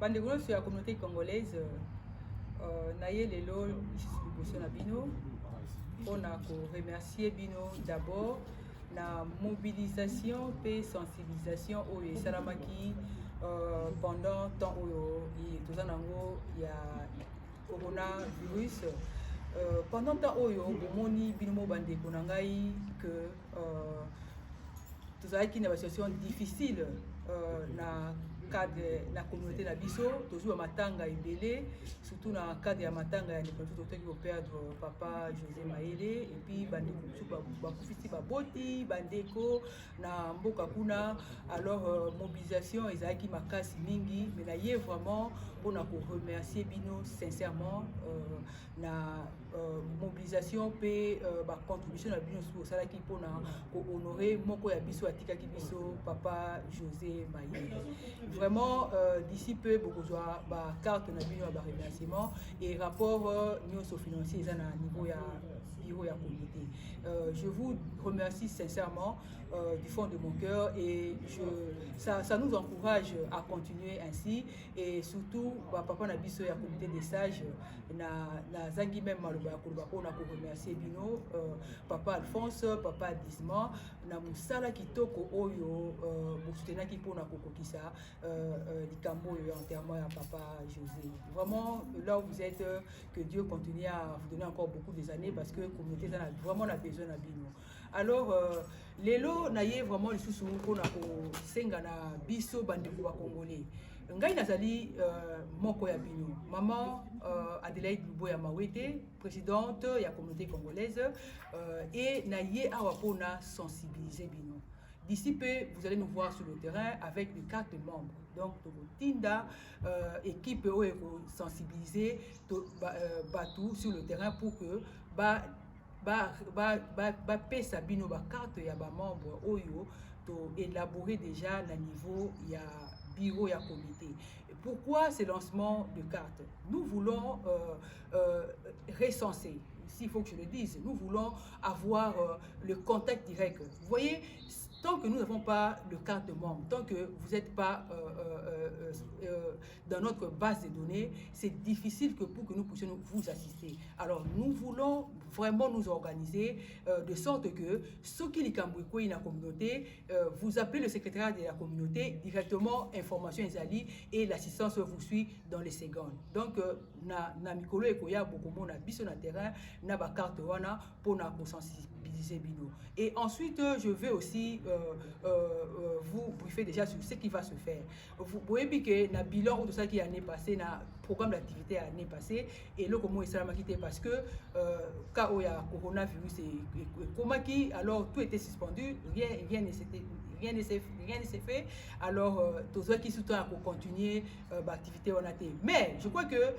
Bandeko sur la communauté congolaise, naye lelo liboso na bino mpona remercier bino d'abord la mobilisation et sensibilisation oyo esalamaki pendant temps oyo toza nango ya coronavirus. Pendant temps oyo bomoni bino mo bandeko na ngai que tozalaki na situation difficile na cadre la communauté na biso, toujours matanga ebele, surtout dans le cadre ya matanga ya ndeko qui perdre papa José Maele, et puis bandeko bakufisi baboti bandeko na mboka kuna. Alors mobilisation ezalaki makasi mingi, mais na ye vraiment pour na ko remercier bino sincèrement na mobilisation pe ba contribution na bino sur ça qui pour na ko honorer moko ya biso atikaki biso papa José Maele. Vraiment d'ici peu beaucoup de carte na bino ba remerciement et rapport nyonso financier à niveau ya bureau ya communauté. Je vous remercie sincèrement du fond de mon cœur et ça nous encourage à continuer ainsi, et surtout papa na biso ya comité des sages na zangi même maloba ya koloba pona ko remercier bino papa Alphonse, papa Disman na musala kitoko oyo bosutenaki pona kokokisa likambo yo enterrement ya papa José. Vraiment là où vous êtes, que Dieu continue à vous donner encore beaucoup des années, parce que la communauté a vraiment besoin de bino. Alors lelo naye vraiment le sous mpona ko senga na biso bandeko ba congolais. Ngai nazali moko ya bino, maman Adelaide Luboya Mawete, présidente de la communauté congolaise, et naye awa pona sensibiliser bino. D'ici peu, vous allez nous voir sur le terrain avec les 4 membres. Donc, Tinda, équipe sensibiliser Batou sur le terrain pour que pesa bino ba carte ya ba membre oyo to élaborer déjà le niveau ya bureau ya comité. Pourquoi ce lancement de cartes? Nous voulons recenser, s'il faut que je le dise, nous voulons avoir le contact direct. Vous voyez, tant que nous n'avons pas de carte de membre, tant que vous n'êtes pas dans notre base de données, c'est difficile pour que nous puissions vous assister. Alors nous voulons vraiment nous organiser de sorte que ceux qui sont dans la communauté, vous appelez le secrétariat de la communauté directement, information ezali, et l'assistance vous suit dans les secondes. Donc na mikolo ekoya beaucoup na biso na terrain na ba carte wana pour na sensibiliser bino. Et ensuite je vais aussi vous briefer déjà sur ce qui va se faire. Vous voyez que na bilan de ça qui année passée, na programme d'activité année passée, et le comment ça m'a quitté parce que quand il y a coronavirus et comment qui, alors tout était suspendu, rien ne s'est fait. Alors tous ceux qui soutiennent pour continuer l'activité on a été. Mais je crois que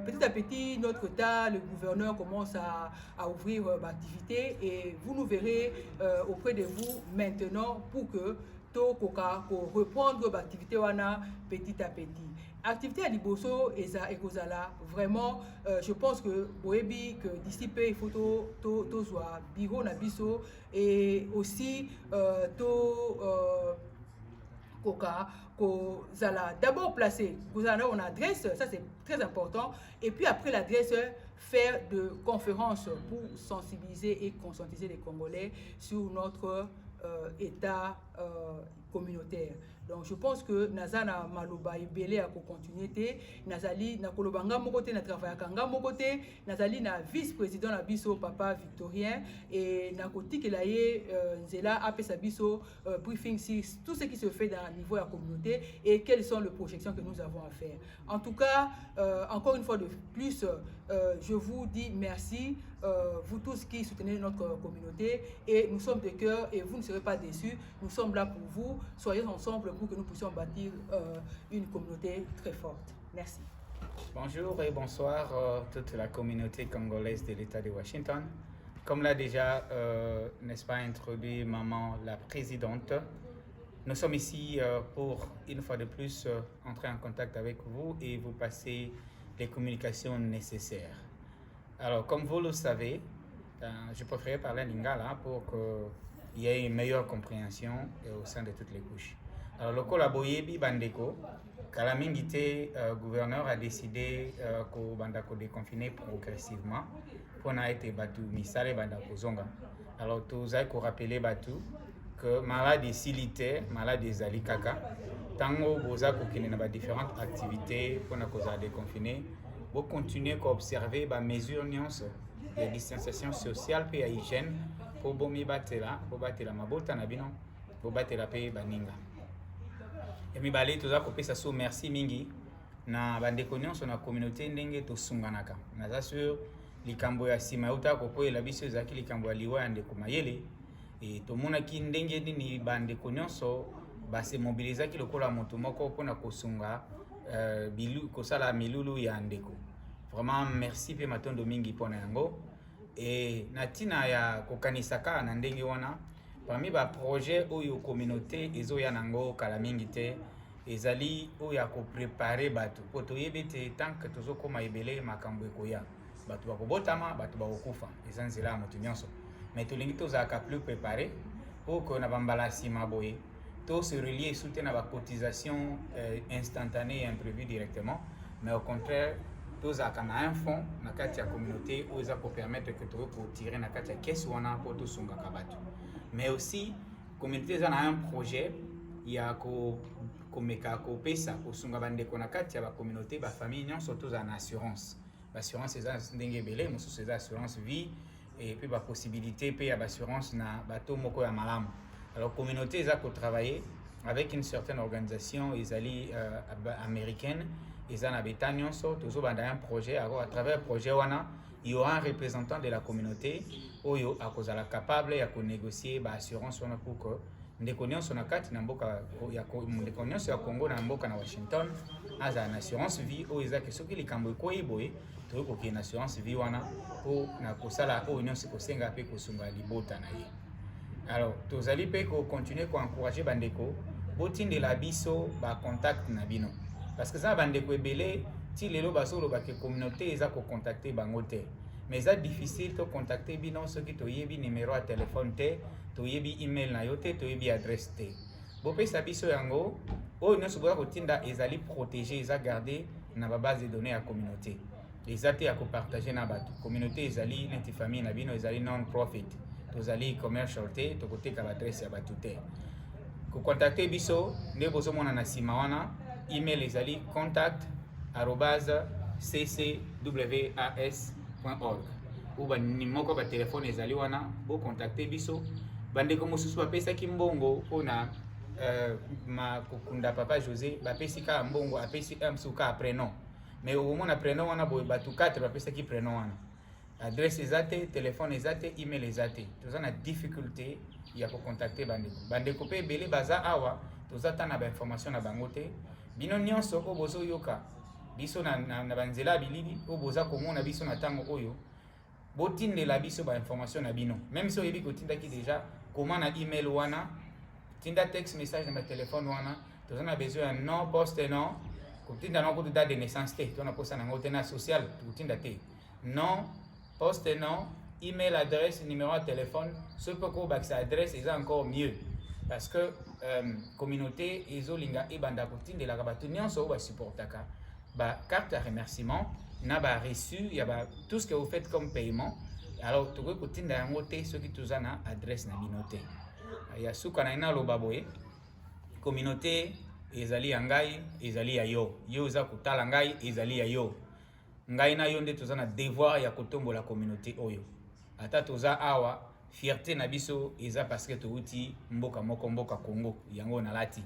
petit à petit notre tas, le gouverneur commence à ouvrir l'activité, et vous nous verrez auprès de vous maintenant pour que pour reprendre l'activité petit à petit. Activité à Liboso et Ekozala, vraiment, je pense que Boebi, que d'ici peu, il faut to soit bureau na biso, et aussi Koka, Kozala. D'abord placer, vous avez une adresse, ça c'est très important, et puis après l'adresse, faire de conférences pour sensibiliser et conscientiser les Congolais sur notre état communautaire. Donc je pense que Nazana Maloba et Belé a continuité, Nazali na kolobanga mokote na travail kanga mokote, Nazali na vice-président na biso papa Victorien, et na koti que la nzela a sa biso briefing sur tout ce qui se fait dans le niveau de la communauté et quelles sont les projections que nous avons à faire. En tout cas, encore une fois de plus, je vous dis merci, vous tous qui soutenez notre communauté, et nous sommes de cœur et vous ne serez pas déçus. Nous sommes là pour vous. Soyez ensemble pour que nous puissions bâtir une communauté très forte. Merci. Bonjour et bonsoir toute la communauté congolaise de l'État de Washington. Comme l'a déjà, n'est-ce pas, introduit maman la présidente, nous sommes ici pour, une fois de plus, entrer en contact avec vous et vous passer les communications nécessaires. Alors, comme vous le savez, je préfère parler en lingala pour qu'il y ait une meilleure compréhension au sein de toutes les couches. Alors le Kolaboyebi Bandeko, Kalamingite, gouverneur a décidé que Bandako déconfiner progressivement pour n'être battu misale Bandako Zonga. Alors tous avez rappelé battu que malade silité, malade des alikaka, tango boza kokine na ba différentes activités pour na cause déconfiner, vous continuer à observer ba mesures nuances de distanciation sociale et hygiène pour bomi batela, pour batela mabota na bino, pour batela pe baninga. Et mibale toza kopesa so merci mingi na bandeko nyonso na communauté ndenge tosunganaka. Naza sur likambo ya sima uta kokoyela biso ezalaki likambo ya liwa ya ndeko mayele e tomonaki ndenge nini bandeko nyonso base mobilizaki lokola moto moko mpona kosunga kosala milulu ya ndeko. Vraiment merci pe matondo mingi mpona yango e na ntina ya kokanisaka na ndenge wana parmi ba projet oyo communauté ezoya nango kala mingi te ezali oyo ya koprepare bato po toyebi te tanke tozokoma ebele makambo ekoya bato bakobotama bato bakokufa eza nzela ya moto nyonso mais tolingi tozalaka plus préparé po ko na bambala nsima boye to se relier sous na bacotisation instantanée et imprévue directement mais au contraire tozalaka na un fonds na kati ya communauté oyo eza kopermettre que tokoki kotire na kati ya kesi wana po tosungaka bato. Mais aussi, la communauté a un projet, il y a komeka kopesa kosunga bandeko na kati ya ba communauté ba famille surtout en assurance. L'assurance c'est ndenge belé, mususu c'est assurance vie et puis ba possibilité pe ya assurance na bato moko ya malamu. Alors communauté a travailler avec une certaine organisation ezali américaine, ils en habitant nyonso toujours banda un projet alors à travers projet wana il y aura un représentant de la communauté oyo akozala capable ya négocier ba assurance wana pour que ndeko nyonso na kati na mboka ya ndeko nyonso ya Congo na mboka na Washington aza na assurance vie oyo ezaki soki likambo ekoyi boye toyokoki na assurance vie wana po na kosala oyo nyonso kosenga pe kosunga libota na ye. Alors tozali pe ko continuer ko encourager bandeko botindela biso ba contact na bino parce que ça bandeko ebele ti lelo basolo ba ke communauté eza ko contacter bango te mais c'est difficile de contacter bino soki toyebi numéro à téléphone te toyebi email na yo te toyebi adresse te bopesa biso yango oyo nyonso boya kotinda ezali protéger eza garder na ba base de données ya communauté eza te ya kopartage na bato communauté ezali neti famille na bino ezali non profit tozali commercial te tokoteka baadresse ya bato te kocontacte biso nde bozomona na nsima wana email ezali contact@ccwas.org ou banimoko ba telefone ezali wana bo contacter biso bandeko mosusu bapesaki mbongo mpona kokunda papa José bapesi kaka mbongo apesi msuka prénom mais omona prénom wana boye bato 4 bapesaki prénom wana adresse eza te telefone eza te email eza te toza na difficulté ya kocontacter bandeko mpe ebele baza awa toza ta na bainformation na bango te bino nyonso oyo bozoyoka biso na banzela bilili oyo boza komona biso na ntango oyo botindela biso bainformation na bino même si oyebi kotindaki déjà koma na email wana tinda text message na batelefone wana toza na besoin ya nom poste nom kotinda nango kutu date de naissance te tona posa nango te na social kotinda te nom poste nom email adresse numéro de téléphone ce peut kobakisa adresse eza encore mieux parce que communauté ezolinga ebanda kotindelaka bato nyonso oyo basupportaka ba carte de remerciement na ba reçu ya ba tout ce que vous faites comme paiement alors tokoki kotinda yango te soki toza na adresse na bino te ya suka na ina loba boye communauté ezali ya ngai ezali ya yo yo eza kotala ngai ezali ya yo ngai na yo nde toza na devoir ya kotombola communauté oyo ata toza awa fierté na biso eza parce que touti mboka moko mboka Congo yango nalati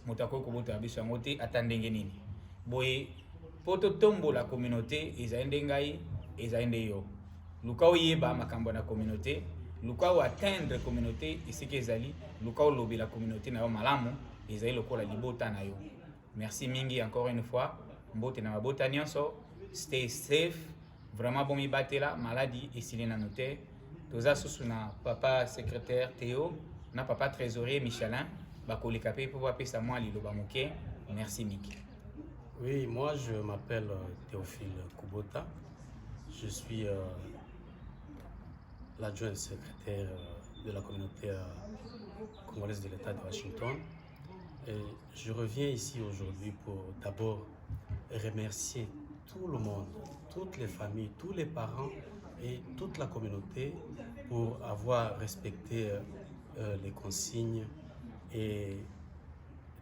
moto akoki kobota biso yango te ata ndenge nini boye po totombola communauté eza nde ngai eza nde yo luka oyeba makambo na communauté luka o atteindre communauté isiki ezali luka olobi la communauté na yo malamu ezali lokola libota na yo. Merci mingi encore une fois mbote na mabota nyonso stay safe vraiment bon mi batela maladie esili na note toza susu na papa secrétaire Théo na papa trésorier Michelin bakolika pe pour apesa moi liloba moke. Merci Miki. Oui, moi je m'appelle Théophile Kubota. Je suis l'adjoint secrétaire de la communauté congolaise de l'État de Washington. Je reviens ici aujourd'hui pour d'abord remercier tout le monde, toutes les familles, tous les parents et toute la communauté pour avoir respecté les consignes et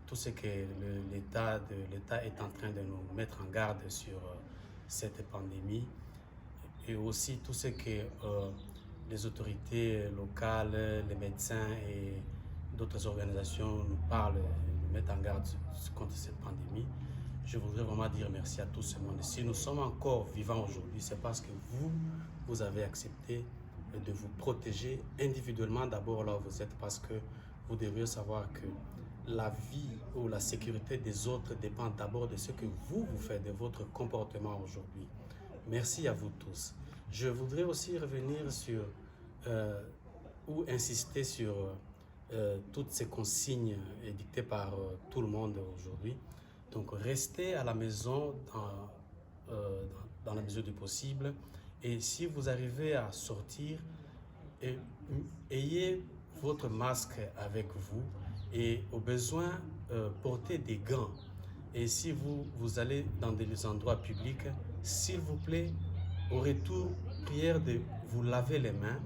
tout ce que l'État est en train de nous mettre en garde sur cette pandémie, et aussi tout ce que les autorités locales, les médecins et d'autres organisations nous parlent, nous mettent en garde contre cette pandémie. Je voudrais vraiment dire merci à tout ce monde. Si nous sommes encore vivants aujourd'hui, c'est parce que vous avez accepté de vous protéger individuellement d'abord là où vous êtes, parce que vous devez savoir que la vie ou la sécurité des autres dépend d'abord de ce que vous faites, de votre comportement aujourd'hui. Merci à vous tous. Je voudrais aussi revenir sur ou insister sur toutes ces consignes édictées par tout le monde aujourd'hui. Donc restez à la maison dans la mesure du possible, et si vous arrivez à sortir, ayez votre masque avec vous, et au besoin portez des gants. Et si vous allez dans des endroits publics, s'il vous plaît, au retour, prière de vous laver les mains,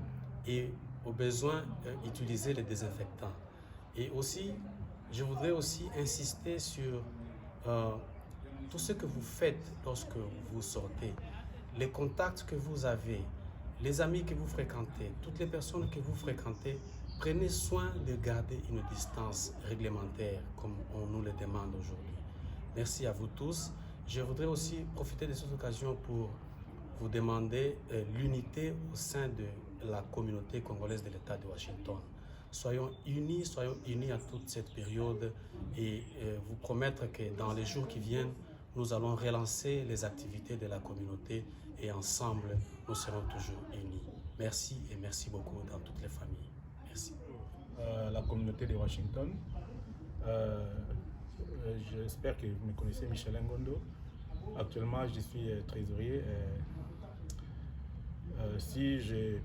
et au besoin utiliser les désinfectants. Et aussi, je voudrais aussi insister sur tout ce que vous faites lorsque vous sortez, les contacts que vous avez, les amis que vous fréquentez, toutes les personnes que vous fréquentez. Prenez soin de garder une distance réglementaire comme on nous le demande aujourd'hui. Merci à vous tous. Je voudrais aussi profiter de cette occasion pour vous demander l'unité au sein de la communauté congolaise de l'État de Washington. Soyons unis à toute cette période, et vous promettre que dans les jours qui viennent, nous allons relancer les activités de la communauté, et ensemble, nous serons toujours unis. Merci, et merci beaucoup dans toutes les familles. Merci. La communauté de Washington, j'espère que vous me connaissez, Michel Ngondo. Actuellement, je suis trésorier. Si je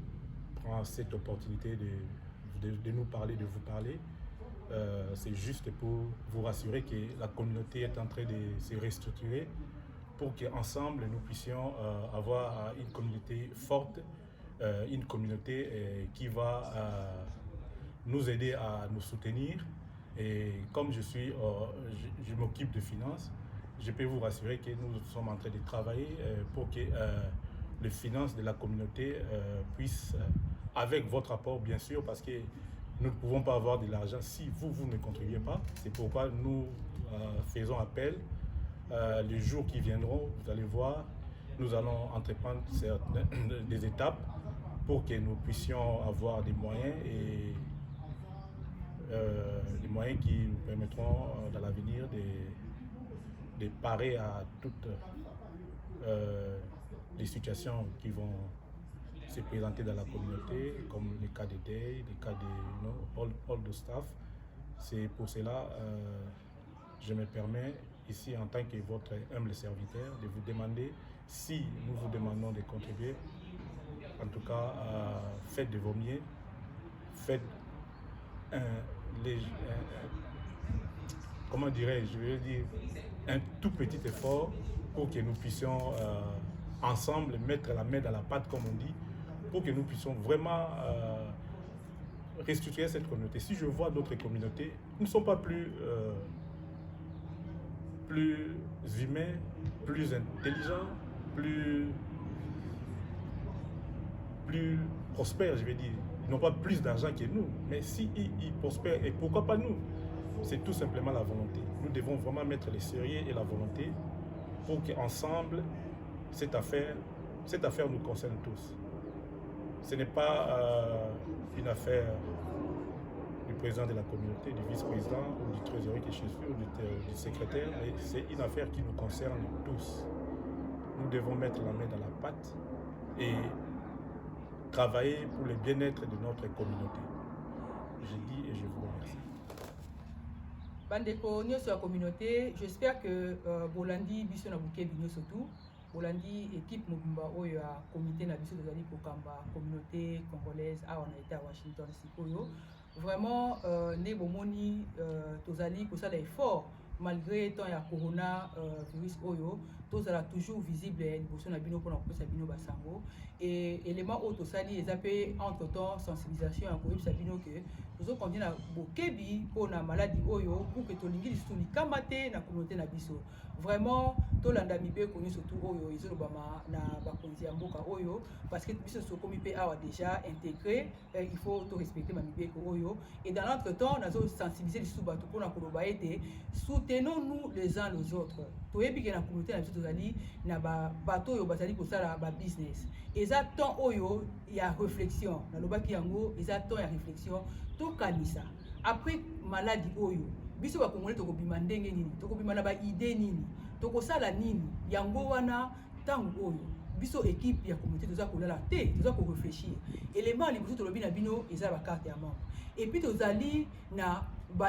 prends cette opportunité de nous parler, de vous parler, c'est juste pour vous rassurer que la communauté est en train de se restructurer pour qu'ensemble nous puissions avoir une communauté forte, une communauté qui va nous aider à nous soutenir. Et comme je m'occupe de finances, je peux vous rassurer que nous sommes en train de travailler pour que les finances de la communauté puissent, avec votre apport bien sûr, parce que nous ne pouvons pas avoir de l'argent si vous ne contribuez pas. C'est pourquoi nous faisons appel. Les jours qui viendront, vous allez voir, nous allons entreprendre des étapes pour que nous puissions avoir des moyens, et des moyens qui nous permettront dans l'avenir de parer à toutes les situations qui vont se présenter dans la communauté, comme les cas de deuil, les cas de all de staff. C'est pour cela je me permets ici, en tant que votre humble serviteur, de vous demander, si nous vous demandons de contribuer, en tout cas, faites de vos mieux, faites comment dirais-je, veux dire, un tout petit effort pour que nous puissions ensemble mettre la main dans la pâte, comme on dit, pour que nous puissions vraiment restructurer cette communauté. Si je vois d'autres communautés, nous ne sommes pas plus humains, plus intelligents, plus prospères, je vais dire. Ils n'ont pas plus d'argent que nous, mais si ils prospèrent, et pourquoi pas nous? C'est tout simplement la volonté. Nous devons vraiment mettre les sérieux et la volonté pour qu'ensemble, cette affaire nous concerne tous. Ce n'est pas une affaire du président de la communauté, du vice-président ou du trésorier que je suis, ou du secrétaire, mais c'est une affaire qui nous concerne tous. Nous devons mettre la main dans la pâte et travailler pour le bien-être de notre communauté. Je dis et je vous remercie. Bandeko nyonso ya communauté, j'espère que bolandi biso na buke bino surtout bolandi équipe mobimba oyo ya comité na biso tozali kokamba communauté congolaise awa na état ya Washington sikoyo vraiment nde bomoni tozali kosala effort malgré temps ya corona virus oyo tozala toujours visible liboso na bino mpona kopesa bino basango et élément oyo tosali eza mpe entre temps sensibilisation ya koyebisa bino ke tozokontinue na bokebi mpona maladi oyo pour que tolingi lisusu likama te na communauté na biso vraiment tolanda mibeko nyonso tu oyo ezolobama na bakonzi ya mboka oyo parce que biso sokomi mpe awa déjà intégré il faut to respecter ma mibeko oyo et dans l'autre temps nazo sensibiliser lisusu bato mpona koloba ete soutenons-nous les uns les autres toyebi ke na communauté na biso tozali na bato oyo bazali kosala ba business eza temps oyo ya réflexion nalobaki yango eza temps ya réflexion tokanisa après maladie oyo biso bakongole tokobima ndenge nini tokobima na baide nini tokosala nini yango wana ntango oyo biso équipe ya communauté toza kolala te toza korefléchir élément liboso tolobi na bino eza bakarte ya membre et puis tozali na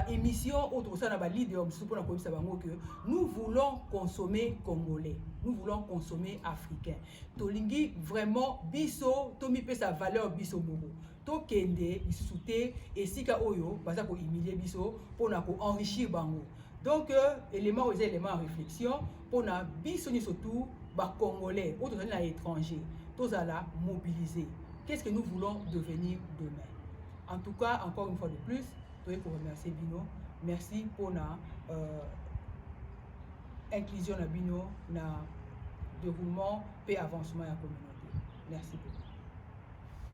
émission oyo tokosala na baleader mosusu mpona koyebisa bango que nous voulons consommer congolais, nous voulons consommer africain tolingi vraiment biso tomipesa valeur biso moko tokende lisusu te esika oyo baza kohumilie biso mpona koenrichir bango donc élément oyo eza élément ya réflexion mpona biso nyonso tu bacongolais oyo tozali na étranger tozala mobiliser qu'est-ce que nous voulons devenir demain. En tout cas, encore une fois de plus, je vous remercier Bino. Merci pour la inclusion de Bino, le déroulement et avancement de la communauté. Merci beaucoup.